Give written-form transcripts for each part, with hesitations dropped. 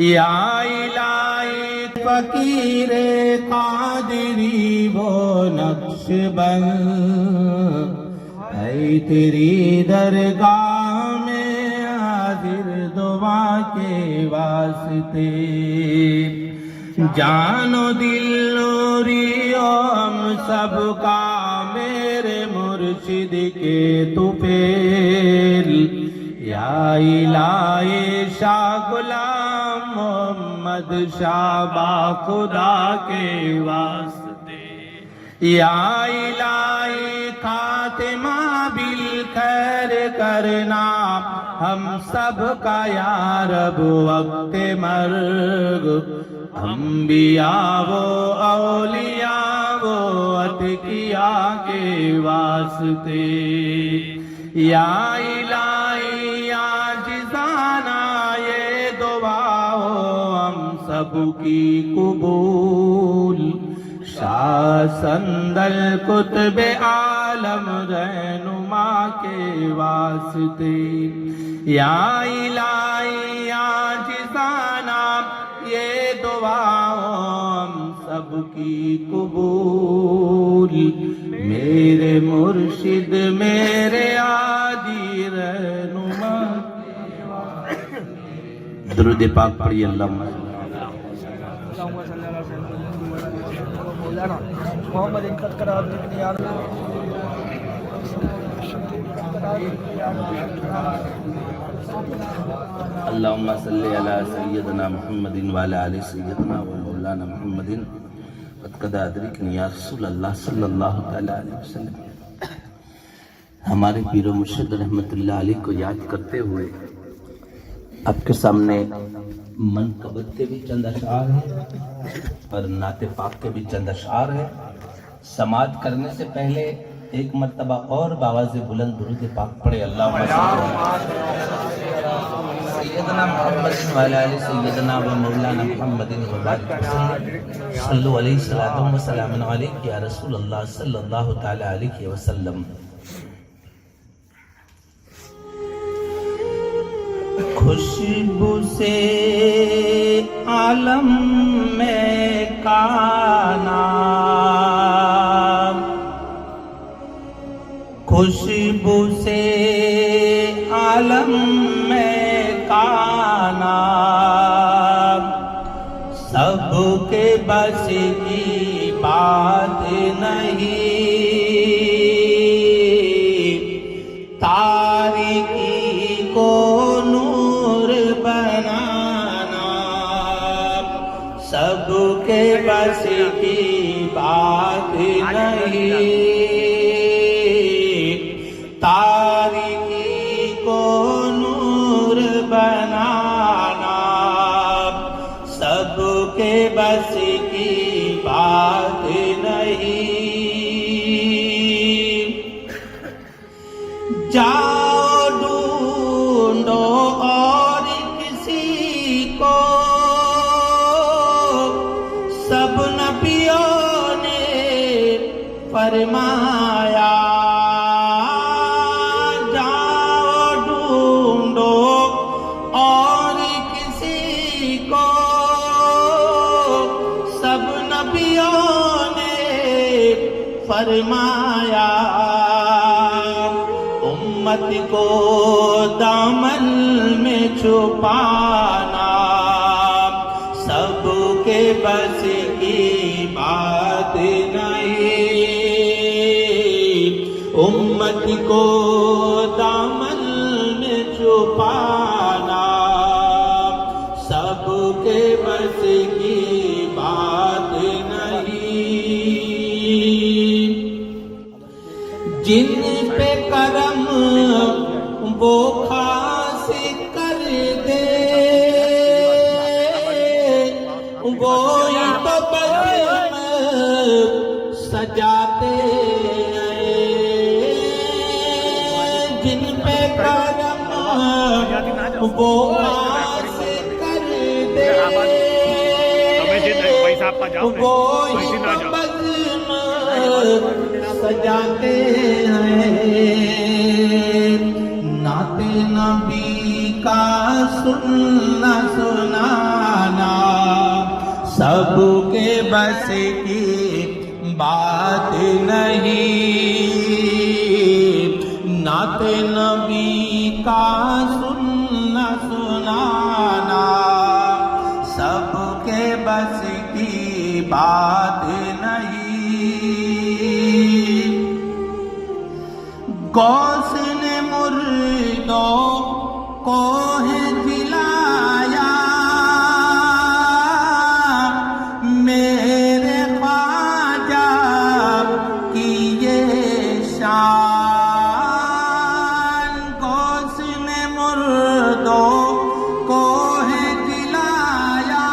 یا الہی فقیر قادری وہ نقش بند ہے تیری درگاہ میں حاضر دعا کے واسطے جان و دل نوری ہم سب کا میرے مرشد کے تو پیر یا الہی شاہ غلام محمد شاہ با خدا کے واسطے یا الہی خاتمہ بالخیر کرنا ہم سب کا یا رب وقت مرگ انبیاء و اولیاء و اتقیاء کے واسطے یا الہی عاجزانہ یہ دعا ہو ہم سب کی قبول شاہ سندل قطب عالم رہنما کے واسطے یا الہی عاجزانہ یہ دعا ہو ہم سب کی قبول میرے مرشد میرے عادی رہنما درود پاک پڑھیے اللہم محمد انقد قرار دیکنی آرہی اللہم صلی علی سیدنا محمد وعلی آل سیدنا مولانا محمد قد ادرکنی یا رسول اللہ صلی اللہ علیہ وسلم ہمارے پیر و مرشد رحمت اللہ علیہ کو یاد کرتے ہوئے آپ کے سامنے منقبت کے بھی چند اشعار ہیں اور نعت پاک کے بھی چند اشعار ہیں سماعت کرنے سے پہلے ایک مرتبہ اور باواز بلند درود پاک پڑھے اللہم سیدنا محمد وعلی آل سیدنا و مولانا محمد وبارک وسلم صلو علیہ الصلوۃ والسلام علیک یا رسول اللہ صلی اللہ تعالی علیہ وسلم خوشبو سے عالم میں کانا خوشبو سے عالم میں کانا سب کے بس کی بات نہیں تاریکی کو نور بنانا سب کے بس کی بات نہیں تاریکی کو نور بنانا سب کے بس کی بات نہیں جاؤ ڈھونڈو اور کسی کو سب نبیوں نے فرمایا فرمایا امت کو دامن میں چھپانا سب کے بس کی بات نہیں امت کو دامن میں چھپانا سب کے بس کی بات نہیں جن پہ کرم وہ خاص کر دے وہی تو بزم سجاتے ہیں جن پہ کرم وہ خاص کر دے وہی تو بزم سجاتے ہیں نعت نبی کا سننا سنانا بس کی بات نہیں، نعت نبی کا سننا سنانا سب کے بس کی بات نہیں۔ غوث نے مردوں کو ہے جلایا، میرے خواجہ کی یہ شان۔ غوث نے مردوں کو ہے جلایا،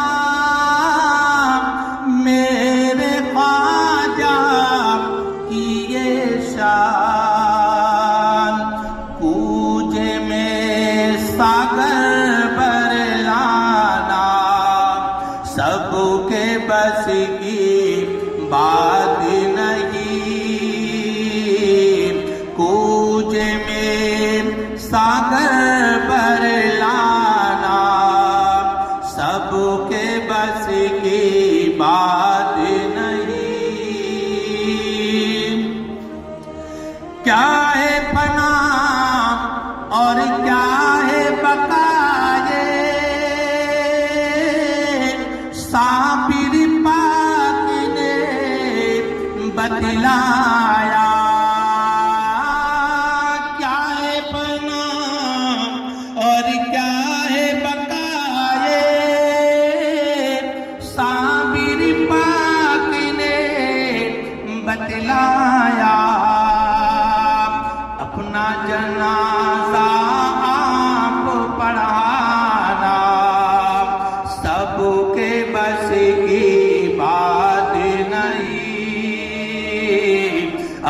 میرے خواجہ کی یہ شان۔ کوجے میں ساگر بھر لانا سب کے بس کی بات نہیں، کوجے میں ساگر بھر لانا سب کے بس کی بات نہیں۔ کیا ہے پناہ اور کیا ہے بقائے، صابر پاک نے بتلایا۔ کیا ہے پناہ اور کیا ہے بقائے، صابر پاک نے بتلایا۔ اپنا جنازہ آپ پڑھانا سب کے بس کی بات نہیں،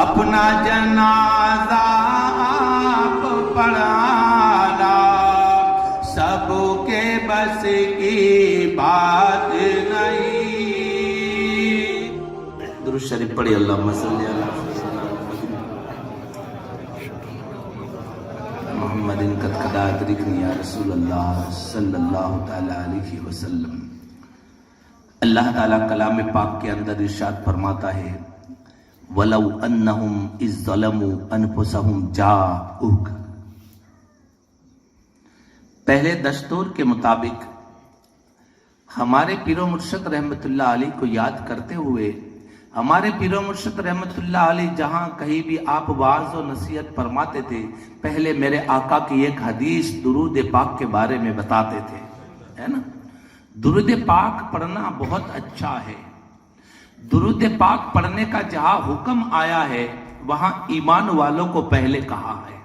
اپنا جنازہ آپ پڑھانا سب کے بس کی بات نہیں۔ درود شریف پڑھی، اللہم صلی علی محمد قد قدا ادرکنی یا رسول اللہ صلی اللہ تعالی علیہ وسلم۔ اللہ تعالیٰ کلام پاک کے اندر ارشاد فرماتا ہے وَلَوْ أَنَّهُمْ إِذْ ظَلَمُوا أَنفُسَهُمْ جَاءُوكَ۔ پہلے دستور کے مطابق ہمارے پیر و مرشد رحمت اللہ علیہ کو یاد کرتے ہوئے ہمارے پیر و مرشد رحمت اللہ علیہ جہاں کہیں بھی آپ واعظ و نصیحت فرماتے تھے، پہلے میرے آقا کی ایک حدیث درود پاک کے بارے میں بتاتے تھے، ہے نا؟ درود پاک پڑھنا بہت اچھا ہے۔ درود پاک پڑھنے کا جہاں حکم آیا ہے وہاں ایمان والوں کو پہلے کہا ہے،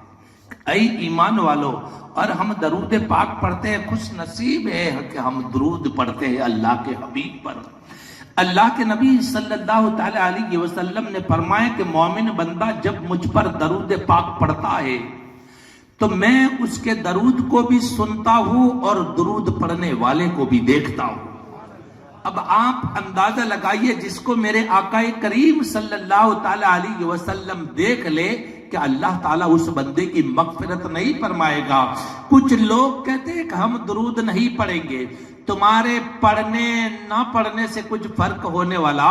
اے ایمان والو، اور ہم درود پاک پڑھتے ہیں، خوش نصیب ہے کہ ہم درود پڑھتے ہیں اللہ کے حبیب پر۔ اللہ کے نبی صلی اللہ تعالی علیہ وسلم نے فرمایا کہ مومن بندہ جب مجھ پر درود پاک پڑھتا ہے تو میں اس کے درود کو بھی سنتا ہوں اور درود پڑھنے والے کو بھی دیکھتا ہوں۔ اب آپ اندازہ لگائیے، جس کو میرے آقا کریم صلی اللہ تعالی علیہ وسلم دیکھ لے کہ اللہ تعالیٰ اس بندے کی مغفرت نہیں فرمائے گا۔ کچھ لوگ کہتے ہیں کہ ہم درود نہیں پڑھیں گے، تمہارے پڑھنے نہ پڑھنے سے کچھ فرق ہونے والا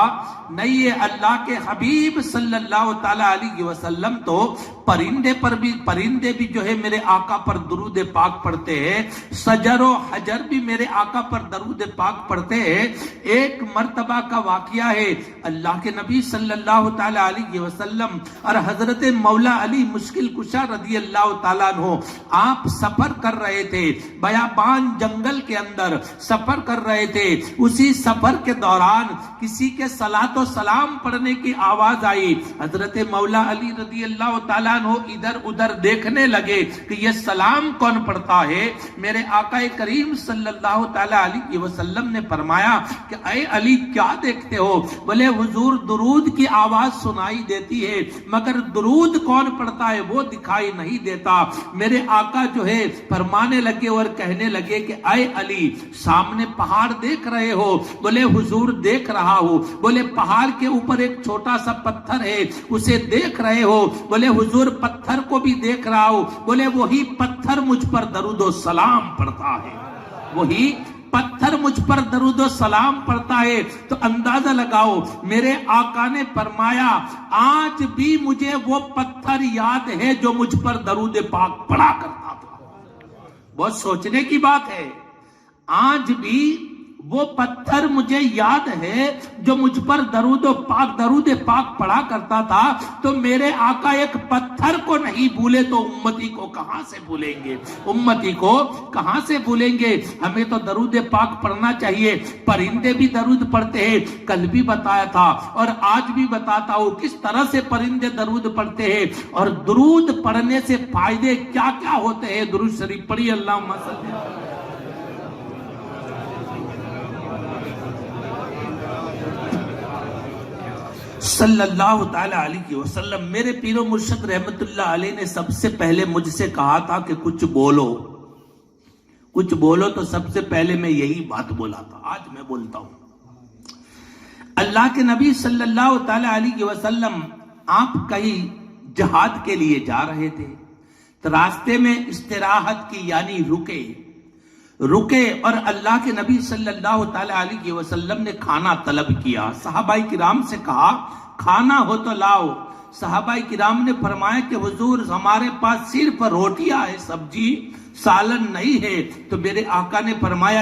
نہیں ہے۔ اللہ کے حبیب صلی اللہ تعالی علیہ وسلم تو پرندے بھی جو ہے میرے آقا پر درود پاک پڑھتے ہیں، شجر و حجر بھی میرے آقا پر درود پاک پڑھتے ہیں۔ ایک مرتبہ کا واقعہ ہے، اللہ کے نبی صلی اللہ تعالی علیہ وسلم اور حضرت مولا علی مشکل کشا رضی اللہ تعالیٰ عنہ آپ سفر کر رہے تھے، بیابان جنگل کے اندر سفر کر رہے تھے۔ اسی سفر کے دوران کسی کے صلاۃ و سلام پڑھنے کی آواز آئی۔ حضرت مولا علی رضی اللہ تعالیٰ عنہ ادھر ادھر دیکھنے لگے کہ یہ سلام کون پڑھتا ہے۔ میرے آقا کریم صلی اللہ تعالی علیہ وسلم نے فرمایا کہ اے علی کیا دیکھتے ہو؟ بولے حضور درود کی آواز سنائی دیتی ہے مگر درود کون پڑھتا ہے وہ دکھائی نہیں دیتا۔ میرے آقا جو ہے فرمانے لگے اور کہنے لگے کہ اے علی سامنے پہاڑ دیکھ رہے ہو؟ بولے حضور دیکھ رہا ہوں۔ بولے پہاڑ کے اوپر ایک چھوٹا سا پتھر ہے اسے دیکھ رہے ہو؟ بولے حضور پتھر کو بھی دیکھ رہا ہوں۔ بولے وہی پتھر مجھ پر درود و سلام پڑھتا ہے، وہی پتھر مجھ پر درود و سلام پڑھتا ہے تو اندازہ لگاؤ میرے آقا نے فرمایا آج بھی مجھے وہ پتھر یاد ہے جو مجھ پر درود پاک پڑھا کرتا تھا۔ بہت سوچنے کی بات ہے، آج بھی وہ پتھر مجھے یاد ہے جو مجھ پر درود پاک پڑھا کرتا تھا۔ تو میرے آقا ایک پتھر کو نہیں بھولے تو امتی کو کہاں سے بھولیں گے؟ امتی کو کہاں سے بھولیں گے؟ ہمیں تو درود پاک پڑھنا چاہیے۔ پرندے بھی درود پڑھتے ہیں، کل بھی بتایا تھا اور آج بھی بتاتا ہوں کس طرح سے پرندے درود پڑھتے ہیں اور درود پڑھنے سے فائدے کیا کیا ہوتے ہیں۔ درود شریف پڑھیے، اللہم صلی اللہ صلی اللہ تعالی علیہ وسلم۔ میرے پیر و مرشد رحمت اللہ علیہ نے سب سے پہلے مجھ سے کہا تھا کہ کچھ بولو تو سب سے پہلے میں یہی بات بولا تھا، آج میں بولتا ہوں۔ اللہ کے نبی صلی اللہ تعالی علیہ وسلم آپ کہیں جہاد کے لیے جا رہے تھے تو راستے میں استراحت کی یعنی رکے اور اللہ کے نبی صلی اللہ تعالی علیہ وسلم نے کھانا طلب کیا۔ صحابہ کرام سے کہا کھانا ہو تو لاؤ۔ صحابہ کرام نے فرمایا کہ حضور ہمارے پاس صرف روٹیاں ہے، سبزی سالن نہیں ہے۔ تو میرے آقا نے فرمایا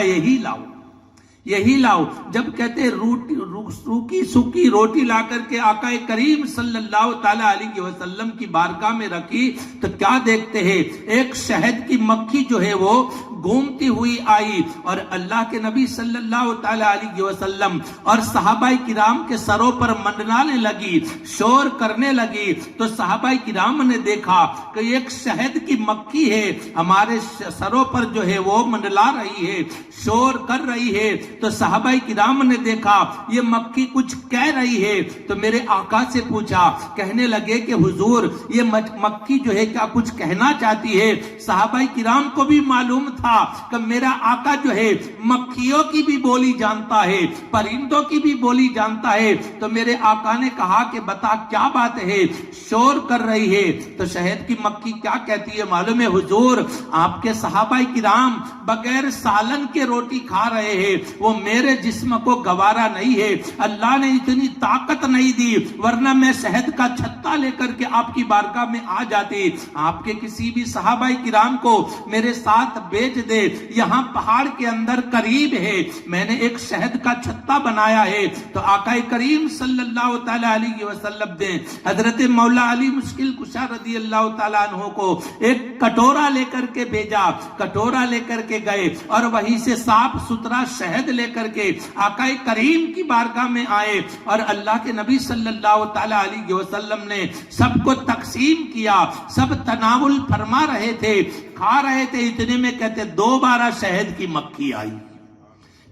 یہی لاؤ۔ جب کہتے روکی سوکی روٹی لا کر کے آقا کریم صلی اللہ تعالی علیہ وسلم کی بارگاہ میں رکھی تو کیا دیکھتے ہیں؟ ایک شہد کی مکھی جو ہے وہ گھومتی ہوئی آئی اور اللہ کے نبی صلی اللہ تعالی علیہ وسلم اور صحابہ کرام کے سروں پر منڈلانے لگی، شور کرنے لگی۔ تو صحابہ کرام نے دیکھا کہ ایک شہد کی مکھی ہے ہمارے سروں پر جو ہے وہ منڈلا رہی ہے، شور کر رہی ہے۔ تو صحابہ کرام نے دیکھا یہ مکھی کچھ کہہ رہی ہے تو میرے آقا سے پوچھا، کہنے لگے کہ حضور یہ مکھی جو ہے کیا کچھ کہنا چاہتی ہے؟ صحابہ کرام کو بھی معلوم تھا کہ میرا آقا جو ہے مکھیوں کی بھی بولی جانتا ہے، پرندوں کی بھی بولی جانتا ہے۔ تو میرے آقا نے کہا کہ بتا کیا بات ہے، شور کر رہی ہے؟ تو شہد کی مکھی کیا کہتی ہے معلوم ہے حضور؟ آپ کے صحابہ کرام بغیر سالن کے روٹی کھا رہے ہیں، وہ میرے جسم کو گوارا نہیں ہے، اللہ نے اتنی طاقت نہیں دی، ورنہ میں شہد کا چھتا لے کر کے آپ کی بارگاہ میں آ جاتی۔ آپ کے کسی بھی صحابہ کرام کو میرے ساتھ بیچ دے، یہاں پہاڑ کے اندر قریب ہے، میں نے ایک شہد کا چھتا بنایا ہے۔ تو آقا کریم صلی اللہ تعالی علیہ وسلم نے حضرت مولا علی مشکل کشا رضی اللہ تعالیٰ عنہ کو ایک کٹورا لے کر کے بھیجا، کٹورا لے کر کے گئے اور وہیں سے صاف ستھرا شہد لے کر کے آقا کریم کی بارگاہ میں آئے اور اللہ کے نبی صلی اللہ تعالی علیہ وسلم نے سب کو تقسیم کیا، سب تناول فرما رہے تھے، کھا رہے تھے۔ اتنے میں کہتے دوبارہ شہد کی مکھی آئی،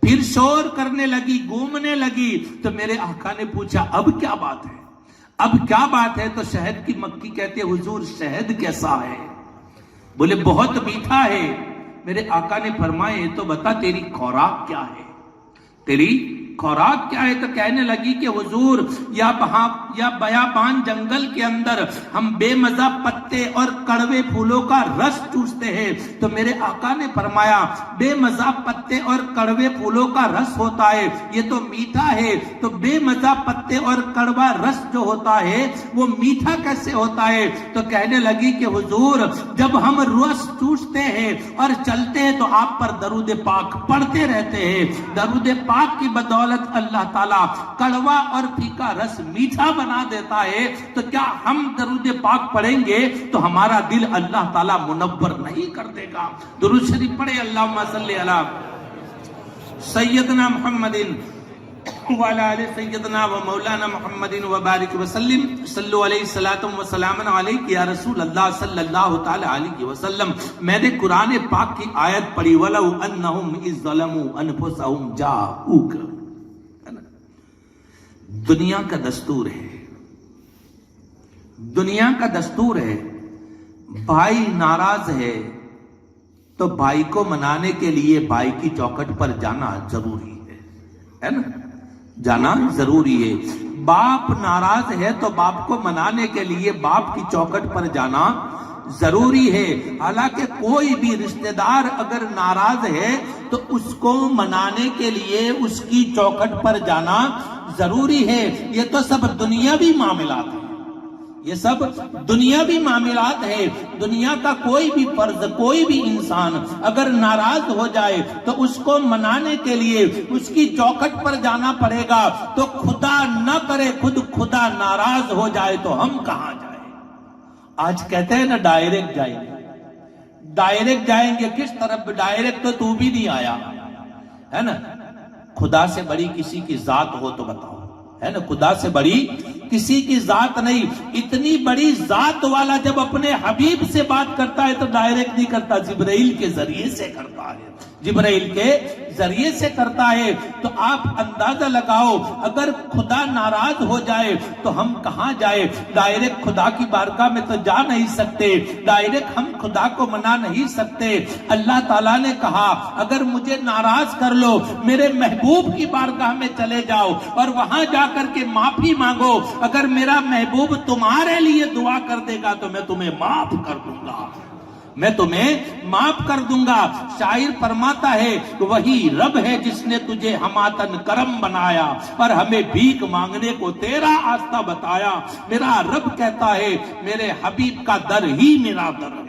پھر شور کرنے لگی، گھومنے لگی۔ تو میرے آقا نے پوچھا اب کیا بات ہے؟ تو شہد کی مکھی کہتے حضور شہد کیسا ہے؟ بولے بہت میٹھا ہے۔ میرے آقا نے فرمایا تو بتا تیری خوراک کیا ہے؟ تو کہنے لگی کہ حضور یا بیابان جنگل کے اندر ہم بے مزہ پتے اور کڑوے پھولوں کا رس چوستے ہیں۔ تو میرے آقا نے فرمایا بے مزہ پتے اور کڑوے پھولوں کا رس ہوتا ہے، یہ تو میٹھا ہے۔ تو بے مزہ پتے اور کڑوا رس جو ہوتا ہے وہ میٹھا کیسے ہوتا ہے؟ تو کہنے لگی کہ حضور جب ہم رس چوستے ہیں اور چلتے ہیں تو آپ پر درود پاک پڑھتے رہتے ہیں، درود پاک کی بدولت اللہ تعالیٰ کڑوا اور پھیکا رس میٹھا بنا دیتا ہے۔ تو کیا ہم درود پاک پڑھیں گے تو ہمارا دل اللہ تعالیٰ منور نہیں کر دے گا؟ درود شریف پڑھے، اللہم صلی علی سیدنا محمد وعلی آل سیدنا و مولانا محمد وبارک وسلم۔ صلو علیہ الصلاۃ والسلام علیک یا رسول اللہ صلی اللہ تعالی علیہ وسلم۔ میں نے قرآن پاک کی آیت پڑھی وَلَوْ أَنَّهُمْ إِذْ ظَلَمُوا أَنفُسَهُمْ جَاءُوكَ۔ دنیا کا دستور ہے بھائی ناراض ہے تو بھائی کو منانے کے لیے بھائی کی چوکھٹ پر جانا ضروری ہے نا، جانا ضروری ہے۔ باپ ناراض ہے تو باپ کو منانے کے لیے باپ کی چوکھٹ پر جانا ضروری ہے. حالانکہ کوئی بھی رشتہ دار اگر ناراض ہے تو اس کو منانے کے لیے اس کی چوکھٹ پر جانا ضروری ہے. یہ تو سب دنیاوی معاملات ہیں، یہ سب دنیاوی معاملات ہے. دنیا کا کوئی بھی فرد، کوئی بھی انسان اگر ناراض ہو جائے تو اس کو منانے کے لیے اس کی چوکھٹ پر جانا پڑے گا. تو خدا نہ کرے خود خدا ناراض ہو جائے تو ہم کہاں جائیں؟ آج کہتے ہیں نا ڈائریکٹ جائیں گے. ڈائریکٹ جائیں گے کس طرف؟ ڈائریکٹ تو بھی نہیں آیا ہے نا. خدا سے بڑی کسی کی ذات ہو تو بتاؤ، ہے نا. خدا سے بڑی کسی کی ذات نہیں. اتنی بڑی ذات والا جب اپنے حبیب سے بات کرتا ہے تو ڈائریکٹ نہیں کرتا، جبرائیل کے ذریعے سے کرتا ہے. جبرائیل کے ذریعے سے کرتا ہے. تو آپ اندازہ لگاؤ اگر خدا ناراض ہو جائے تو ہم کہاں جائے؟ ڈائریکٹ خدا کی بارگاہ میں تو جا نہیں سکتے، ڈائریکٹ ہم خدا کو منا نہیں سکتے. اللہ تعالیٰ نے کہا اگر مجھے ناراض کر لو میرے محبوب کی بارگاہ میں چلے جاؤ اور وہاں جا کر کے معافی مانگو. اگر میرا محبوب تمہارے لیے دعا کر دے گا تو میں تمہیں معاف کر دوں گا، میں تمہیں معاف کر دوں گا. شاعر فرماتا ہے وہی رب ہے جس نے تجھے ہماتن کرم بنایا اور ہمیں بھیک مانگنے کو تیرا آستہ بتایا. میرا رب کہتا ہے میرے حبیب کا در ہی میرا در ہے،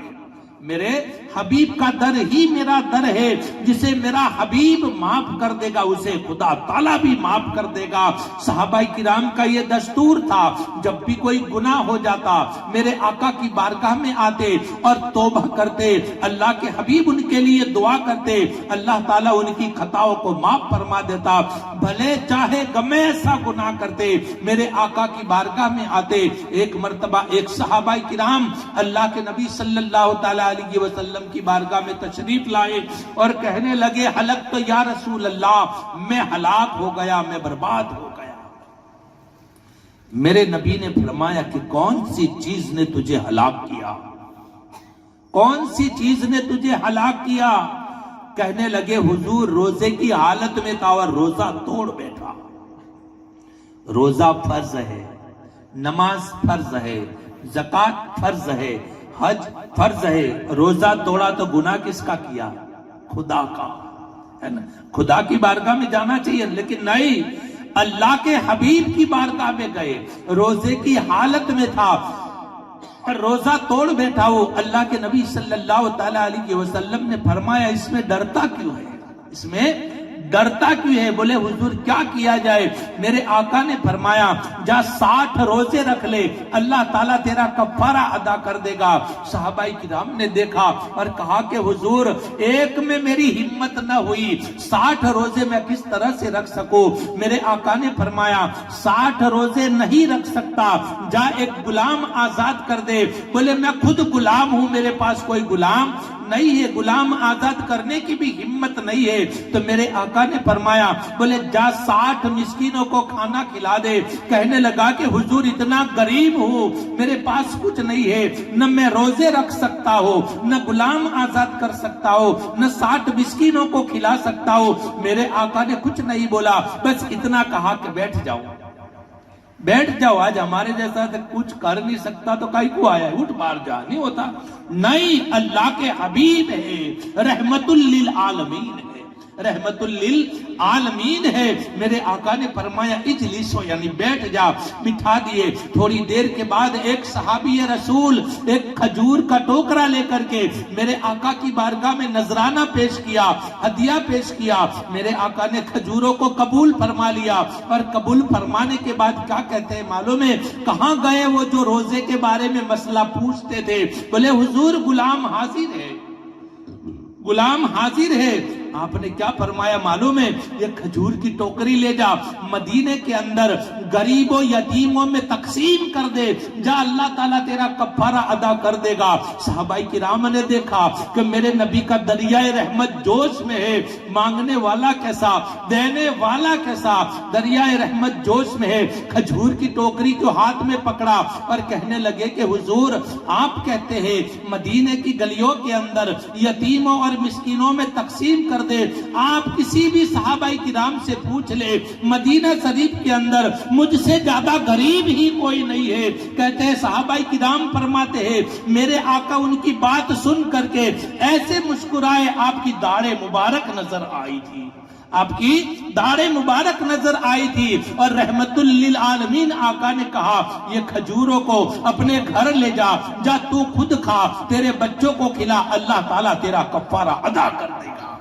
میرے حبیب کا در ہی میرا در ہے. جسے میرا حبیب معاف کر دے گا اسے خدا تعالیٰ بھی معاف کر دے گا. صحابہ کرام کا یہ دستور تھا، جب بھی کوئی گناہ ہو جاتا میرے آقا کی بارگاہ میں آتے اور توبہ کرتے. اللہ کے حبیب ان کے لیے دعا کرتے، اللہ تعالیٰ ان کی خطاؤں کو معاف فرما دیتا. بھلے چاہے گمے ایسا گناہ کرتے میرے آقا کی بارگاہ میں آتے. ایک مرتبہ ایک صحابہ کرام اللہ کے نبی صلی اللہ تعالیٰ علیہ وسلم کی بارگاہ میں تشریف لائے اور کہنے لگے ہلک تو یا رسول اللہ، میں ہلاک ہو گیا، میں برباد ہو گیا. میرے نبی نے فرمایا کہ کون سی چیز نے تجھے ہلاک کیا؟ کون سی چیز نے تجھے ہلاک کیا؟ کہنے لگے حضور روزے کی حالت میں تھا اور روزہ توڑ بیٹھا. روزہ فرض ہے، نماز فرض ہے، زکوٰۃ فرض ہے، حج فرض ہے. روزہ توڑا تو گناہ کس کا کیا؟ خدا کا، ہے نا. خدا کی بارگاہ میں جانا چاہیے لیکن نہیں، اللہ کے حبیب کی بارگاہ میں گئے، روزے کی حالت میں تھا، روزہ توڑ بیٹھا. ہو اللہ کے نبی صلی اللہ تعالیٰ علیہ وسلم نے فرمایا اس میں ڈرتا کیوں ہے؟ اس میں ڈرتا کیوں ہے؟ بولے حضور کیا کیا جائے؟ میرے آقا نے فرمایا جا 60 روزے رکھ لے، اللہ تعالیٰ تیرا کفارہ ادا کر دے گا. صحابہ کرام نے دیکھا اور کہا کہ حضور ایک میں میری ہمت نہ ہوئی، 60 روزے میں کس طرح سے رکھ سکوں؟ میرے آقا نے فرمایا 60 روزے نہیں رکھ سکتا، جا ایک غلام آزاد کر دے. بولے میں خود غلام ہوں، میرے پاس کوئی غلام نہیں ہے، غلام آزاد کرنے کی بھی ہمت نہیں ہے. تو میرے آقا نے فرمایا بولے جا 60 مسکینوں کو کھانا کھلا دے. کہنے لگا کہ حضور اتنا غریب ہوں، میرے پاس کچھ نہیں ہے، نہ میں روزے رکھ سکتا ہوں، نہ غلام آزاد کر سکتا ہوں، نہ 60 مسکینوں کو کھلا سکتا ہوں. میرے آقا نے کچھ نہیں بولا، بس اتنا کہا کہ بیٹھ جاؤ، بیٹھ جاؤ. آج ہمارے جیسا کچھ کر نہیں سکتا تو کائی کو آیا ہے، اٹھ بار جا، نہیں ہوتا. نہیں، اللہ کے حبیب ہے، رحمت للعالمین ہے، رحمت للعالمین ہے. میرے آقا نے فرمایا اجلسو یعنی بیٹھ جا، بٹھا دیے. تھوڑی دیر کے بعد ایک صحابی رسول ایک کھجور کا ٹوکرا لے کر کے میرے آقا کی بارگاہ میں نذرانہ پیش کیا، ہدیہ پیش کیا. میرے آقا نے کھجوروں کو قبول فرما لیا اور قبول فرمانے کے بعد کیا کہتے ہیں معلوم ہے؟ کہاں گئے وہ جو روزے کے بارے میں مسئلہ پوچھتے تھے؟ بولے حضور غلام حاضر ہے، غلام حاضر ہے. آپ نے کیا فرمایا معلوم ہے؟ یہ کھجور کی ٹوکری لے جا، مدینے کے اندر غریبوں یتیموں میں تقسیم کر دے، جا اللہ تعالیٰ تیرا کفارہ ادا کر دے گا. صحابہ کرام نے دیکھا کہ میرے نبی کا دریائے رحمت جوش میں ہے، مانگنے والا کیسا، دینے والا کیسا، دریائے رحمت جوش میں ہے. کھجور کی ٹوکری کو ہاتھ میں پکڑا اور کہنے لگے کہ حضور آپ کہتے ہیں مدینے کی گلیوں کے اندر یتیموں اور مسکینوں میں تقسیم کر کر دے. آپ کسی بھی صحابہ کرام سے پوچھ لے, مدینہ شریف کے اندر مجھ سے زیادہ غریب ہی کوئی نہیں ہے. کہتے ہیں صحابہ کرام فرماتے ہیں میرے آقا ان کی بات سن کر کے ایسے مسکرائے, آپ کی داڑھ مبارک نظر آئی تھی, آپ کی داڑھ مبارک نظر آئی تھی. اور رحمت للعالمین آقا نے کہا یہ کھجوروں کو اپنے گھر لے جا, جا تو خود کھا, تیرے بچوں کو کھلا, اللہ تعالیٰ تیرا کفارہ ادا کر دے گا.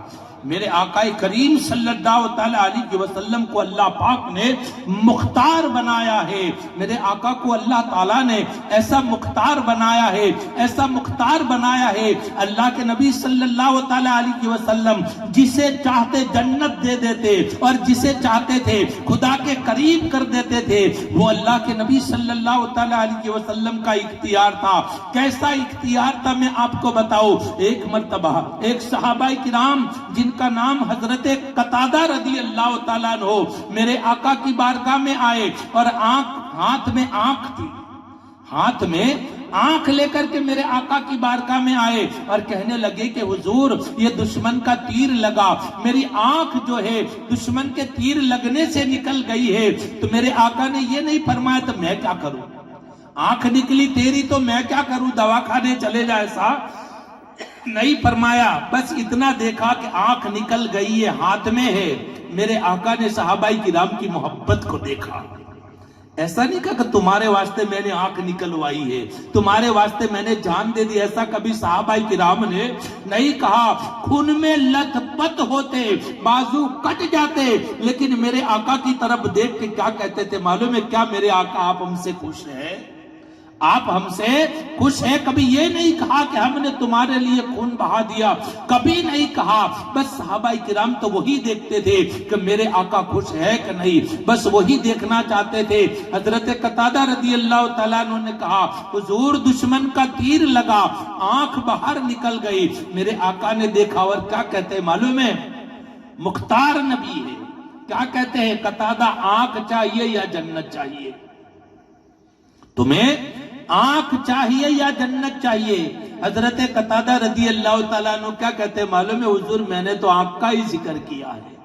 میرے آقا کریم صلی اللہ تعالیٰ علیہ وسلم کو اللہ پاک نے مختار بنایا ہے. میرے آقا کو اللہ تعالیٰ نے ایسا مختار بنایا ہے, ایسا مختار بنایا ہے. اللہ کے نبی صلی اللہ تعالیٰ علیہ وسلم جسے چاہتے جنت دے دیتے اور جسے چاہتے تھے خدا کے قریب کر دیتے تھے. وہ اللہ کے نبی صلی اللہ تعالیٰ علیہ وسلم کا اختیار تھا. کیسا اختیار تھا میں آپ کو بتاؤں. ایک مرتبہ ایک صحابہ کرام جن کا نام حضرت قتادہ رضی اللہ تعالیٰ عنہ میرے آقا کی بارگاہ میں آئے اور ہاتھ میں آنکھ تھی, ہاتھ میں آنکھ لے کر کے میرے آقا کی بارگاہ میں آئے اور کہنے لگے کہ حضور یہ دشمن کا تیر لگا, میری آنکھ جو ہے دشمن کے تیر لگنے سے نکل گئی ہے. تو میرے آقا نے یہ نہیں فرمایا تو میں کیا کروں, آنکھ نکلی تیری تو میں کیا کروں, دوا کھانے چلے جا, ایسا نہیں فرمایا. بس اتنا دیکھا کہ آنکھ نکل گئی ہے, ہاتھ میں ہے. میرے آقا نے صحابہ کرام کی محبت کو دیکھا. ایسا نہیں کہا کہ تمہارے واسطے میں نے آنکھ نکلوائی ہے, تمہارے واسطے میں نے جان دے دی, ایسا کبھی صحابہ کرام نے نہیں کہا. خون میں لت پت ہوتے, بازو کٹ جاتے, لیکن میرے آقا کی طرف دیکھ کے کیا کہتے تھے معلوم ہے کیا, میرے آقا آپ ہم سے خوش ہیں, آپ ہم سے خوش ہیں. کبھی یہ نہیں کہا کہ ہم نے تمہارے لیے خون بہا دیا, کبھی نہیں کہا. بس صحابہ کرام تو وہی دیکھتے تھے کہ میرے آقا خوش ہے کہ نہیں, بس وہی دیکھنا چاہتے تھے. حضرت قتادہ رضی اللہ تعالیٰ عنہ نے کہا حضور دشمن کا تیر لگا, آنکھ باہر نکل گئی. میرے آقا نے دیکھا اور کیا کہتے ہیں معلوم ہے, مختار نبی ہے, کیا کہتے ہیں قتادہ آنکھ چاہیے یا جنت چاہیے, تمہیں آنکھ چاہیے یا جنت چاہیے. حضرت قتادہ رضی اللہ تعالیٰ عنہ کیا کہتے ہیں معلوم ہے حضور میں نے تو آنکھ کا ہی ذکر کیا ہے,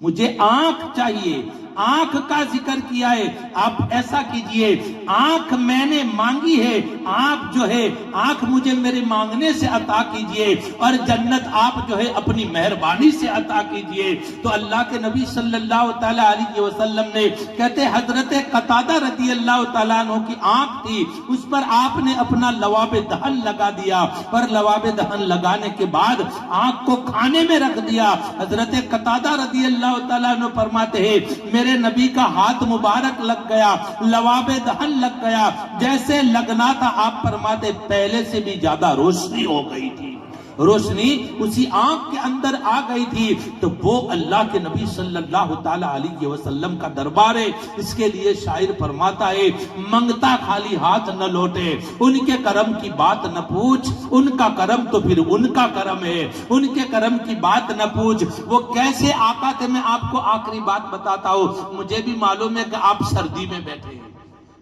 مجھے آنکھ چاہیے, آنکھ کا ذکر کیا ہے. آپ ایسا کیجئے, آنکھ میں نے مانگی ہے, آپ جو ہے آنکھ مجھے میرے مانگنے سے عطا کیجئے, اور جنت آپ جو ہے اپنی مہربانی سے عطا کیجئے. تو اللہ کے نبی صلی اللہ تعالیٰ علیہ وسلم نے کہتے حضرت قتادہ رضی اللہ تعالیٰ عنہ کی آنکھ تھی, اس پر آپ نے اپنا لواب دہن لگا دیا, اور لواب دہن لگانے کے بعد آنکھ کو کھانے میں رکھ دیا. حضرت قتادہ رضی اللہ تعالیٰ عنہ فرماتے ہیں میرے نبی کا ہاتھ مبارک لگ گیا, لواب دہن لگ گیا, جیسے لگنا تھا آپ فرماتے پہلے سے بھی زیادہ روشنی ہو گئی تھی, روشنی اسی آنکھ کے اندر آ گئی تھی. تو وہ اللہ کے نبی صلی اللہ تعالیٰ علیہ وسلم کا دربار ہے. اس کے لیے شاعر فرماتا ہے منگتا خالی ہاتھ نہ لوٹے, ان کے کرم کی بات نہ پوچھ, ان کا کرم تو پھر ان کا کرم ہے, ان کے کرم کی بات نہ پوچھ. وہ کیسے آقا تھے میں آپ کو آخری بات بتاتا ہوں. مجھے بھی معلوم ہے کہ آپ سردی میں بیٹھے ہیں,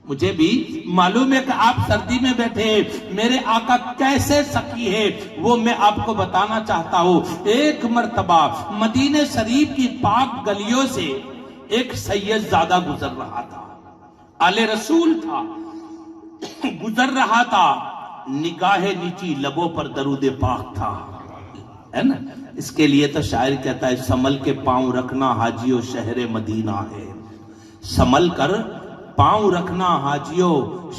مجھے بھی معلوم ہے کہ آپ سردی میں بیٹھے ہیں. میرے آقا کیسے سخی ہے وہ میں آپ کو بتانا چاہتا ہوں. ایک مرتبہ مدینہ شریف کی پاک گلیوں سے ایک سید زادہ گزر رہا تھا, آل رسول تھا, گزر رہا تھا, نگاہ نیچی لبوں پر درود پاک تھا, ہے نا. اس کے لیے تو شاعر کہتا ہے سنبھل کے پاؤں رکھنا حاجیو شہر مدینہ ہے, سنبھل کر پاؤں رکھنا حاجیو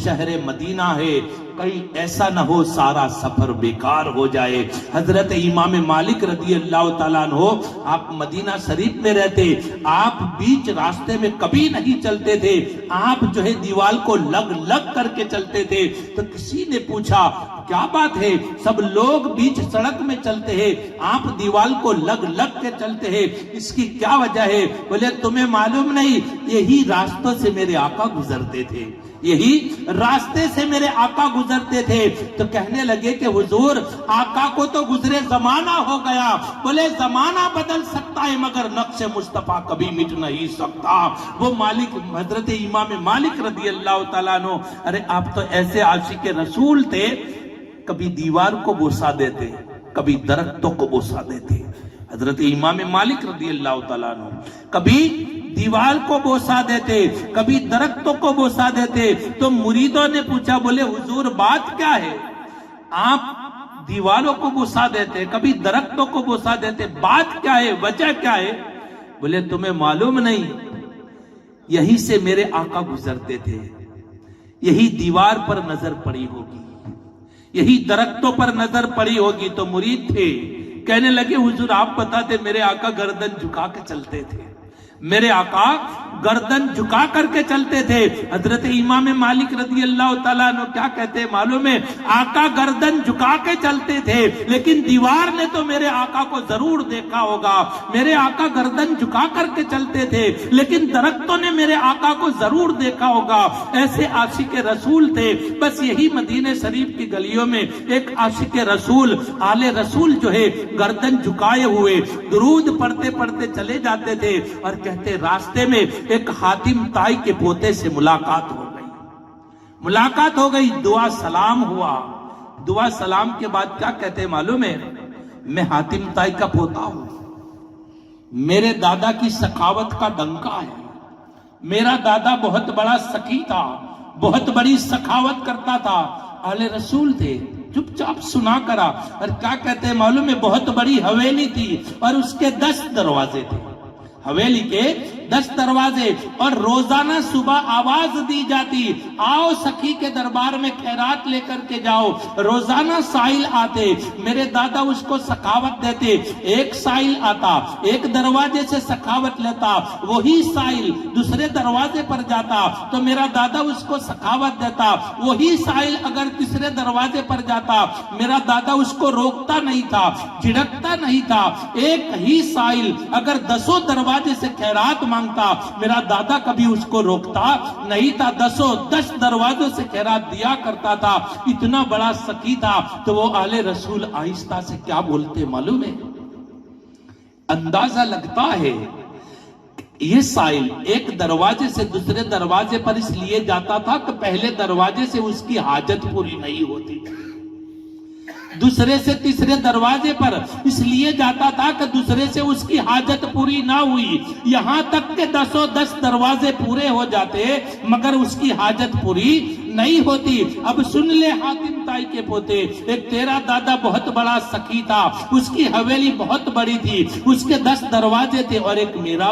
شہر مدینہ ہے, کہیں ایسا نہ ہو سارا سفر بیکار ہو جائے. حضرت امام مالک رضی اللہ تعالیٰ عنہ آپ مدینہ شریف میں رہتے, آپ بیچ راستے میں کبھی نہیں چلتے تھے, آپ جو ہے دیوال کو لگ لگ کر کے چلتے تھے. تو کسی نے پوچھا کیا بات ہے, سب لوگ بیچ سڑک میں چلتے ہیں, آپ دیوال کو لگ لگ کے چلتے ہیں, اس کی کیا وجہ ہے؟ بولے تمہیں معلوم نہیں, یہی راستوں سے میرے آقا گزرتے تھے, یہی راستے سے میرے آقا گزرتے تھے. تو کہنے لگے کہ حضور آقا کو تو گزرے زمانہ ہو گیا. بولے زمانہ بدل سکتا ہے مگر نقش مصطفیٰ کبھی مٹ نہیں سکتا. وہ مالک حضرت امام مالک رضی اللہ تعالیٰ عنہ, ارے آپ تو ایسے عاشق رسول تھے, کبھی دیوار کو بوسا دیتے, کبھی درختوں کو بوسا دیتے, حضرت امام مالک رضی اللہ تعالیٰ عنہ کبھی دیوار کو بوسا دیتے، کبھی درختوں کو بوسا دیتے، تو مریدوں نے پوچھا، بولے حضور بات کیا ہے؟ آپ دیواروں کو بوسا دیتے، کبھی درختوں کو بوسا دیتے، بات کیا ہے، وجہ کیا ہے؟ بولے تمہیں معلوم نہیں، یہی سے میرے آقا گزرتے تھے، یہی دیوار پر نظر پڑی ہوگی، یہی درختوں پر نظر پڑی ہوگی، تو مرید تھے، کہنے لگے حضور آپ بتاتے، میرے آقا گردن جھکا کے چلتے تھے، میرے آقا گردن جھکا کر کے چلتے تھے۔ حضرت امام مالک رضی اللہ تعالیٰ عنہ کیا کہتے ہیں معلوم ہے؟ آقا گردن جھکا کے چلتے تھے، لیکن دیوار نے تو میرے آقا کو ضرور دیکھا ہوگا۔ میرے آقا گردن جھکا کر کے چلتے تھے، لیکن درختوں نے میرے آقا کو ضرور دیکھا ہوگا۔ ایسے عاشق رسول تھے۔ بس یہی مدینہ شریف کی گلیوں میں ایک عاشق رسول، آل رسول جو ہے گردن جھکائے ہوئے درود پڑھتے پڑھتے چلے جاتے تھے، اور کہتے راستے میں ایک حاتم طائی کے پوتے سے ملاقات ہو گئی، دعا سلام ہوا۔ دعا سلام کے بعد کیا کہتے معلوم ہے؟ میں حاتم طائی کا پوتا ہوں، میرے دادا کی سخاوت کا ڈنکا ہے، میرا دادا بہت بڑا سخی تھا، بہت بڑی سخاوت کرتا تھا۔ آل رسول تھے، چپ چاپ سنا کرا۔ اور کیا کہتے ہیں معلوم ہے؟ بہت بڑی حویلی تھی اور اس کے 10 دروازے تھے، حویلی کے 10 دروازے، اور روزانہ صبح آواز دی جاتی، آؤ سخی کے دربار میں خیرات لے کر کے جاؤ۔ روزانہ سائل آتے، میرے دادا اس کو سخاوت دیتے، ایک سائل آتا، ایک دروازے سے سخاوت لیتا، وہی سائل دوسرے دروازے پر جاتا تو میرا دادا اس کو سخاوت دیتا، وہی سائل اگر تیسرے دروازے پر جاتا میرا دادا اس کو روکتا نہیں تھا، جھڑکتا نہیں تھا۔ ایک ہی سائل اگر 10 دروازے سے خیرات مانگتا میرا دادا کبھی اس کو روکتا نہیں تھا، 10 دروازوں سے خیرات دیا کرتا تھا۔ اتنا بڑا سخی تھا۔ تو وہ آل رسول آہستہ سے کیا بولتے معلوم ہے؟ اندازہ لگتا ہے یہ سائل ایک دروازے سے دوسرے دروازے پر اس لیے جاتا تھا کہ پہلے دروازے سے اس کی حاجت پوری نہیں ہوتی تھی، دوسرے سے تیسرے دروازے پر اس لیے جاتا تھا کہ دوسرے سے اس کی حاجت پوری نہ ہوئی، یہاں تک کہ 10 دروازے پورے ہو جاتے مگر اس کی حاجت پوری نہیں ہوتی۔ اب سن لے حاتم طائی کے پوتے، ایک تیرا دادا بہت بڑا سخی تھا، اس کی حویلی بہت بڑی تھی، اس کے 10 دروازے تھے، اور ایک میرا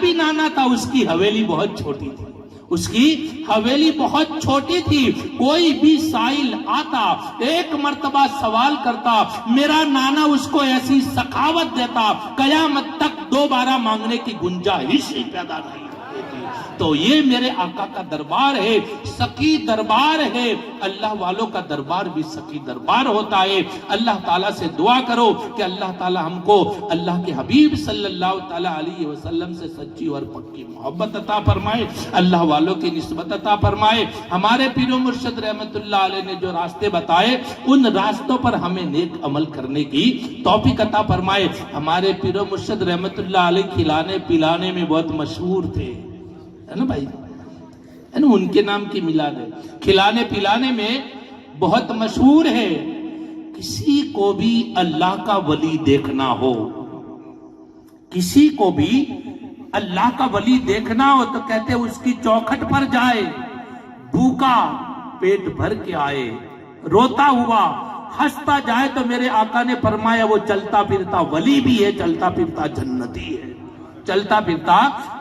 بھی نانا تھا، اس کی حویلی بہت چھوٹی تھی، اس کی حویلی بہت چھوٹی تھی۔ کوئی بھی سائل آتا ایک مرتبہ سوال کرتا، میرا نانا اس کو ایسی سخاوت دیتا قیامت تک دوبارہ مانگنے کی گنجائش ہی پیدا نہیں ہوتی تھی۔ تو یہ میرے آقا کا دربار ہے، سخی دربار ہے۔ اللہ والوں کا دربار بھی سخی دربار ہوتا ہے۔ اللہ تعالیٰ سے دعا کرو کہ اللہ تعالیٰ ہم کو اللہ کے حبیب صلی اللہ تعالیٰ علیہ وسلم سے سچی اور پکی محبت عطا فرمائے، اللہ والوں کی نسبت عطا فرمائے۔ ہمارے پیر و مرشد رحمت اللہ علیہ نے جو راستے بتائے ان راستوں پر ہمیں نیک عمل کرنے کی توفیق عطا فرمائے۔ ہمارے پیر و مرشد رحمت اللہ علیہ کھلانے پلانے میں بہت مشہور تھے، ہے نا بھائی، ہے نا، ان کے نام کی میلاد ہے۔ کھلانے پلانے میں بہت مشہور ہے۔ کسی کو بھی اللہ کا ولی دیکھنا ہو، کسی کو بھی اللہ کا ولی دیکھنا ہو تو کہتے اس کی چوکھٹ پر جائے، بھوکا پیٹ بھر کے آئے، روتا ہوا ہنستا جائے، تو میرے آقا نے فرمایا وہ چلتا پھرتا ولی بھی ہے، چلتا پھرتا جنتی ہے، چلتا پھرتا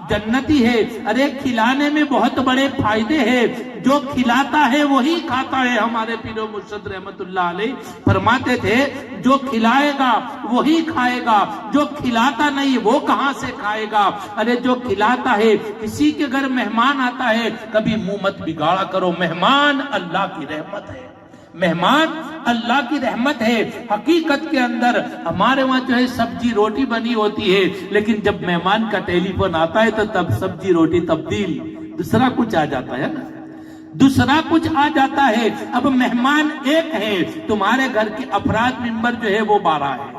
جنتی ہے۔ ارے کھلانے میں بہت بڑے فائدے ہیں، جو کھلاتا ہے وہی کھاتا ہے۔ ہمارے پیر و مرشد رحمت اللہ علیہ فرماتے تھے جو کھلائے گا وہی کھائے گا، جو کھلاتا نہیں وہ کہاں سے کھائے گا۔ ارے جو کھلاتا ہے، کسی کے گھر مہمان آتا ہے کبھی منہ مت بگاڑا کرو، مہمان اللہ کی رحمت ہے، مہمان اللہ کی رحمت ہے۔ حقیقت کے اندر ہمارے وہاں جو ہے سبزی روٹی بنی ہوتی ہے، لیکن جب مہمان کا ٹیلی فون آتا ہے تو تب سبزی روٹی تبدیل دوسرا کچھ آ جاتا ہے نا، دوسرا کچھ آ جاتا ہے۔ اب مہمان ایک ہے، تمہارے گھر کے افراد ممبر جو ہے وہ 12 ہے،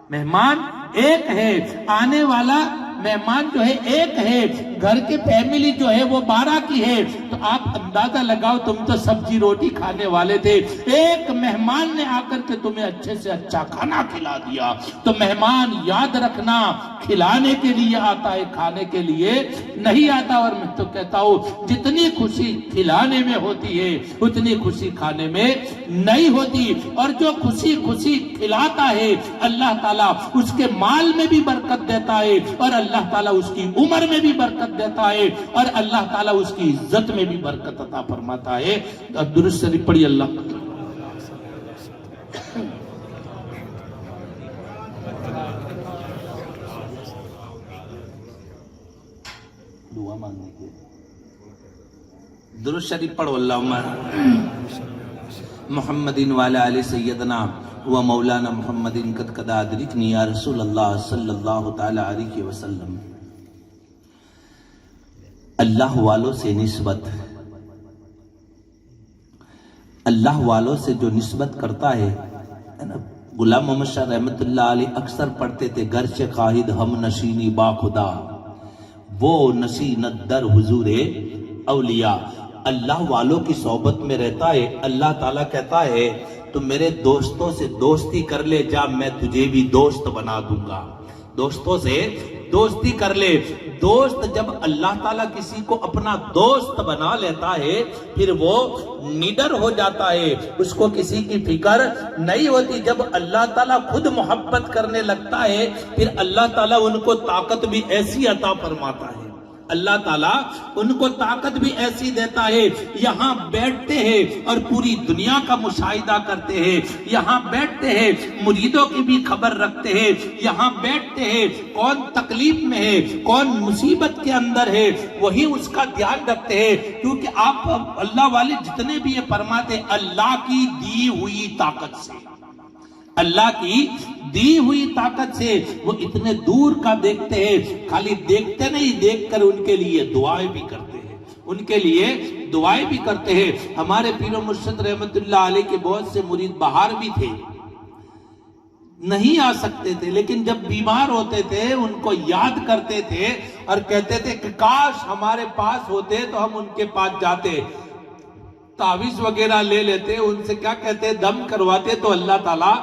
مہمان ایک ہے، آنے والا مہمان جو ہے ایک ہے، گھر کے فیملی جو ہے وہ 12 کی ہے، تو آپ اندازہ لگاؤ تم تو سبزی روٹی کھانے والے تھے، ایک مہمان نے آ کر کے تمہیں اچھے سے اچھا کھانا کھلا دیا۔ تو مہمان یاد رکھنا کھلانے کے لیے آتا ہے، کھانے کے لیے نہیں آتا۔ اور میں تو کہتا ہوں جتنی خوشی کھلانے میں ہوتی ہے اتنی خوشی کھانے میں نہیں ہوتی، اور جو خوشی کھلاتا ہے اللہ تعالیٰ اس کے مال میں بھی برکت دیتا ہے، اور اللہ تعالیٰ اس کی عمر میں بھی برکت دیتا ہے، اور اللہ تعالیٰ اس کی عزت میں بھی برکت عطا فرماتا ہے۔ اب درست شریف پڑھی اللہ۔ دعا مانگنے کے درست شریف پڑھو، اللہم محمد وعلی آل سیدنا و مولانا محمد قد قد ادرکنی یا رسول اللہ صلی اللہ تعالی علیہ وسلم۔ اللہ والوں سے نسبت، اللہ والوں سے جو نسبت کرتا ہے نا، غلام محمد شاہ رحمت اللہ علیہ اکثر پڑھتے تھے، گرچہ خواہد ہم نشینی با خدا وہ نشینت در حضور اولیاء۔ اللہ والوں کی صحبت میں رہتا ہے، اللہ تعالیٰ کہتا ہے تو میرے دوستوں سے دوستی کر لے جا، میں تجھے بھی دوست بنا دوں گا۔ دوستوں سے دوستی کر لے۔ دوست جب اللہ تعالیٰ کسی کو اپنا دوست بنا لیتا ہے پھر وہ نڈر ہو جاتا ہے، اس کو کسی کی فکر نہیں ہوتی۔ جب اللہ تعالیٰ خود محبت کرنے لگتا ہے پھر اللہ تعالیٰ ان کو طاقت بھی ایسی عطا فرماتا ہے، اللہ تعالیٰ ان کو طاقت بھی ایسی دیتا ہے۔ یہاں بیٹھتے ہیں اور پوری دنیا کا مشاہدہ کرتے ہیں، یہاں بیٹھتے ہیں مریدوں کی بھی خبر رکھتے ہیں، یہاں بیٹھتے ہیں کون تکلیف میں ہے، کون مصیبت کے اندر ہے وہی اس کا دھیان رکھتے ہیں، کیونکہ آپ اللہ والے جتنے بھی یہ فرماتے اللہ کی دی ہوئی طاقت سے، اللہ کی دی ہوئی طاقت سے وہ اتنے دور کا دیکھتے ہیں، خالی دیکھتے نہیں، دیکھ کر ان کے لیے دعائیں بھی کرتے ہیں، ان کے لیے دعائیں بھی کرتے ہیں۔ ہمارے پیر و مرشد رحمت اللہ علیہ کے بہت سے مرید باہر بھی تھے، نہیں آ سکتے تھے، لیکن جب بیمار ہوتے تھے ان کو یاد کرتے تھے اور کہتے تھے کہ کاش ہمارے پاس ہوتے تو ہم ان کے پاس جاتے، تعویذ وغیرہ لے لیتے، ان سے کیا کہتے دم کرواتے تو اللہ تعالیٰ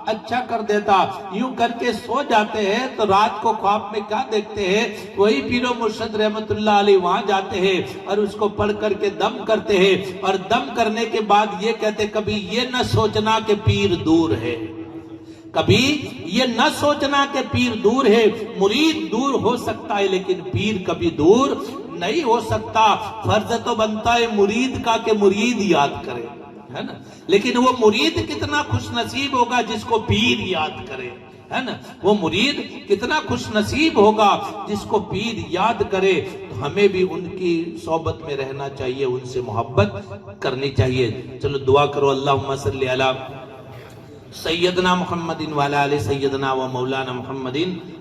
اچھا کر دیتا۔ یوں کر کے سو جاتے ہیں تو رات کو خواب میں کیا دیکھتے ہیں، وہی پیر و مرشد رحمت اللہ علیہ وہاں جاتے ہیں اور اس کو پڑھ کر کے دم کرتے ہیں، اور دم کرنے کے بعد یہ کہتے کبھی یہ نہ سوچنا کہ پیر دور ہے، کبھی یہ نہ سوچنا کہ پیر دور ہے۔ مرید دور ہو سکتا ہے لیکن پیر کبھی دور نہیں ہو سکتا۔ فرض تو بنتا ہے مرید کا کہ مرید یاد کرے، ہے نا، لیکن وہ مرید کتنا خوش نصیب ہوگا جس کو پیر یاد کرے، ہے نا، وہ مرید کتنا خوش نصیب ہوگا جس کو پیر یاد کرے۔ تو ہمیں بھی ان کی صحبت میں رہنا چاہیے، ان سے محبت کرنی چاہیے۔ چلو دعا کرو، اللہم صلی علی سیدنا محمد وعلی آل سیدنا و مولانا محمد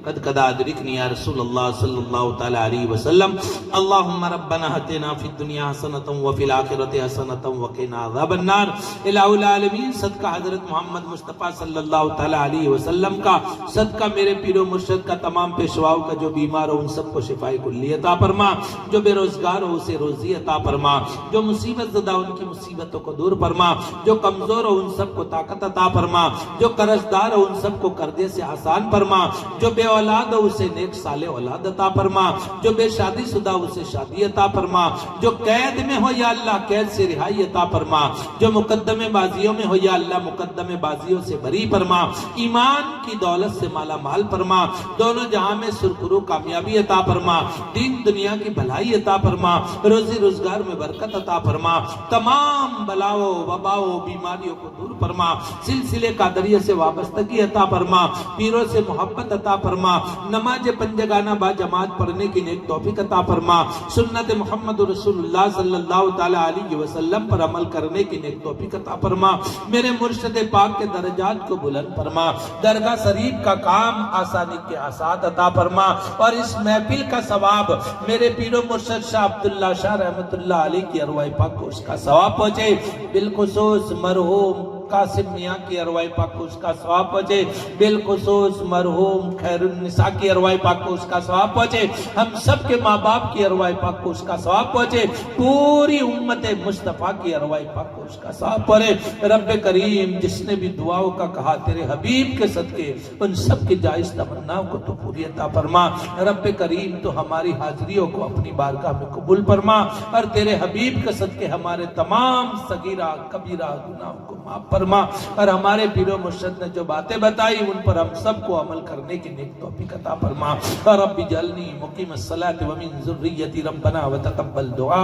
قد قد ادرکنی یا رسول اللہ صلی اللہ تعالی علیہ وسلم۔ اللہم ربنا آتنا فی الدنیا حسنۃ وفی الآخرۃ حسنۃ وقنا عذاب النار۔ الہ العالمین صدقہ حضرت محمد مصطفیٰ صلی اللہ تعالی علیہ وسلم کا، صدقہ میرے پیر و مرشد کا، تمام پیشواؤں کا، جو بیمار ہو ان سب کو شفائے کلی عطا فرما، جو بے روزگار ہو اسے روزی عطا فرما، جو مصیبت زدہ ان کی مصیبتوں کو دور فرما، جو کمزور ہو ان سب کو طاقت عطا فرما، جو قرض دار ہو ان سب کو قرضے سے آسان فرما، جو بے اولاد ہو اسے نیک صالح اولاد عطا فرما، جو بے شادی شدہ ہو اسے شادی عطا فرما، جو قید میں ہو یا اللہ قید سے رہائی عطا فرما، جو مقدمے بازیوں میں ہو یا اللہ مقدمے بازیوں سے بری فرما، ایمان کی دولت سے مالا مال فرما، دونوں جہاں میں سرخرو کامیابی عطا فرما، دین دنیا کی بھلائی عطا فرما، روزی روزگار میں برکت عطا فرما، تمام بلاؤں وباؤں بیماریوں کو دور فرما، سلسلے قادریہ سے وابستگی عطا فرما، پیروں سے محبت عطا فرما، نماز پنجگانہ با جماعت پڑھنے کی نیک توفیق عطا فرما، سنت محمد رسول اللہ صلی اللہ تعالی علیہ وسلم پر عمل کرنے کی نیک توفیق عطا فرما، میرے مرشد پاک کے درجات کو بلند فرما، درگاہ شریف کا کام آسانی کے آسات عطا فرما، اور اس محفل کا ثواب میرے پیر و مرشد شاہ عبداللہ شاہ رحمت اللہ علیہ کی ارواح پاک کو اس کا ثواب پہنچے، بالخصوص مرحوم قاسم میاں کی ارواح پاک کو اس کا ثواب پہنچے، بالخصوص مرحوم خیر النساء کی ارواح پاک کو اس کا ثواب پہنچے، ہم سب کے ماں باپ کی ارواح پاک کو اس کا ثواب پہنچے، پوری امت مصطفیٰ کی ارواح پاک کو اس کا ثواب پہنچے۔ رب کریم جس نے بھی دعاؤں کا کہا تیرے حبیب کے صدقے ان سب کی جائز تمناؤں کو تو پوری عطا فرما۔ رب کریم تو ہماری حاضریوں کو اپنی بارگاہ میں قبول فرما، اور تیرے حبیب کے صدقے ہمارے تمام صغیرہ کبیرہ گناہوں کو معاف فرما، اور ہمارے پیر و مرشد نے جو باتیں بتائی ان پر ہم سب کو عمل کرنے کی نیک توفیق عطا فرما۔ رب اجعلنی مقیم الصلاۃ ومن ذریتی ربنا وتقبل دعا،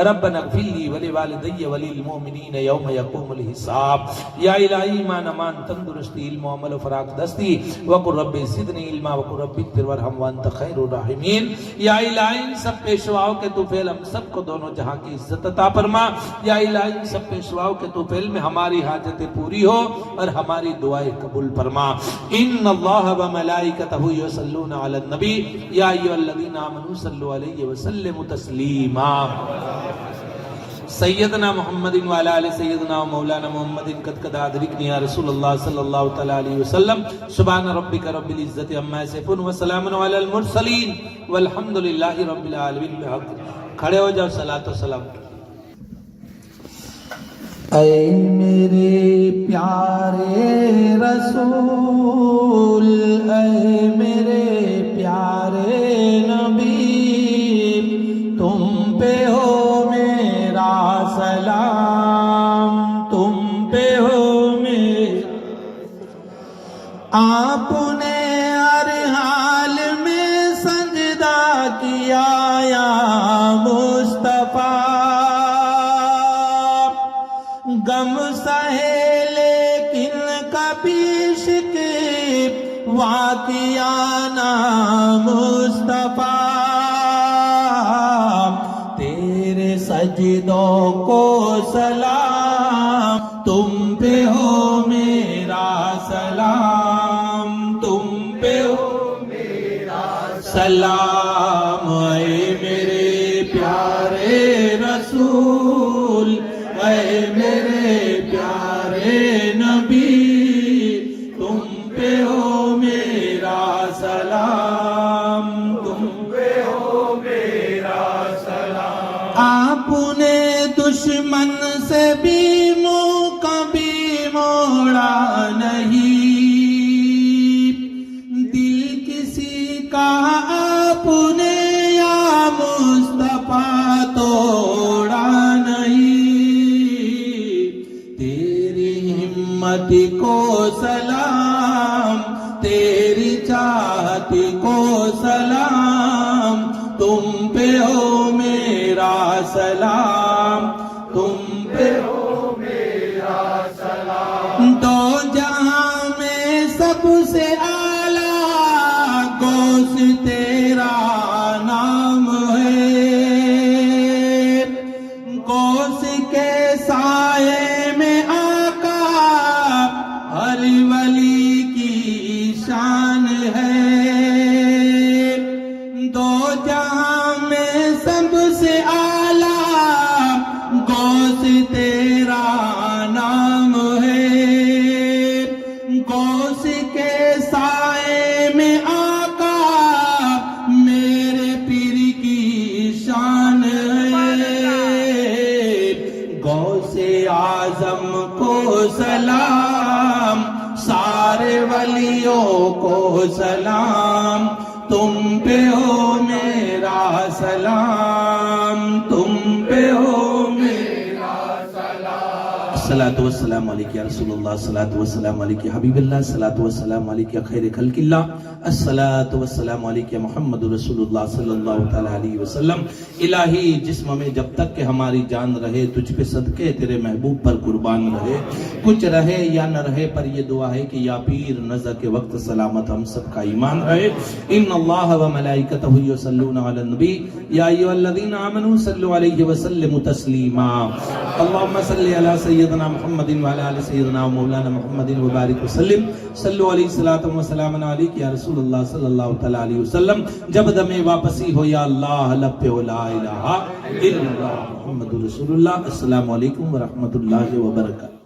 ربنا اغفر لی ولوالدی وللمؤمنین یوم یقوم الحساب۔ یا الہی ایمان امان تندرستی علم و عمل و فراغ دستی، وقل رب زدنی علما وقل رب اغفر وارحم وانت خیر الراحمین۔ یا الہی ان سب پیشواؤں کے توفیل ہم سب کو دونوں جہاں کی عزت عطا فرما۔ یا الہی ان سب پیشواؤں کے توفیل میں ہماری حاجتیں پوری ہو اور ہماری دعائیں قبول فرما۔ ان اللہ و ملائکتہ یصلون علی النبی یا ایھا الذین آمنوا صلوا علیہ وسلموا تسلیما۔ سیدنا محمد وعلی آل سیدنا و مولانا محمد قد قد ادرکنی یا رسول اللہ صلی اللہ تعالی علیہ وسلم۔ سبحان ربک رب العزت عما یصفون وسلام علی المرسلین والحمد للہ رب العالمین۔ کھڑے ہو جاؤ، صلاۃ و سلام۔ اے میرے پیارے رسول، اے میرے پیارے نبی، تم پہ ہو میرا سلام، تم پہ ہو میرا۔ آپ نے ہر حال میں سجدہ کیا یا مصطفیٰ، غم سہے لیکن کبھی شکوہ واقعہ نا مصطفیٰ، تیرے سجدوں کو سلام، تم پہ ہو میرا سلام، تم پہ ہو میرا سلام۔ اے میرے پیارے رسول، اے میرے پیارے نبی، تم پہ ہو میرا سلام، تم پہ ہو میرا سلام۔ آپ نے دشمن سے بھی منہ کبھی موڑا نہیں، دل کسی کا آپ نے یا مصطفیٰ توڑا نہیں، ہمت کو سلام، تیری چاہت کو سلام، تم پہ ہو میرا سلام، تم پہ ہو میرا سلام۔ دو جہاں میں سب سے اعلیٰ غوث تیرا نام ہے، غوث کے سائے میں ہر ولی کی شان ہے، دو جہاں میں سب سے اعلیٰ غوث تیرا نام ہے، غوث کے سائے میں آقا میرے پیر کی شان ہے، غوث اعظم کو سلام، سارے ولیوں کو سلام، تم پہ ہو میرا سلام، تم پہ ہو میرا سلام۔ الصلاۃ والسلام علیک یا رسول اللہ، الصلاۃ والسلام علیک یا حبیب اللہ، الصلاۃ والسلام علیک یا خیر خلق اللہ، الصلاۃ والسلام علیک یا محمد رسول اللہ صلی اللہ تعالی علیہ وسلم۔ الہی جسم میں جب تک کہ ہماری جان رہے تجھ پہ صدقے تیرے محبوب پر قربان رہے، کچھ رہے یا نہ رہے پر یہ دعا ہے کہ یا پیر نزع کے وقت سلامت ہم سب کا ایمان رہے۔ ان اللہ و ملائکتہ یصلون علی النبی یا ایھا الذین آمنوا صلوا علیہ وسلموا تسلیما۔ اللہم صلی علی سیدنا محمد وعلی آل سیدنا و مولانا محمد وبارک وسلم۔ صلو علیہ الصلاۃ والسلام علیک یا رسول اللہ صلی اللہ تعالی علیہ وسلم۔ جب دم واپسی ہو یا اللہ لب پہ لا الہ الا اللہ محمد رسول اللہ۔ السلام علیکم ورحمۃ اللہ وبرکاتہ۔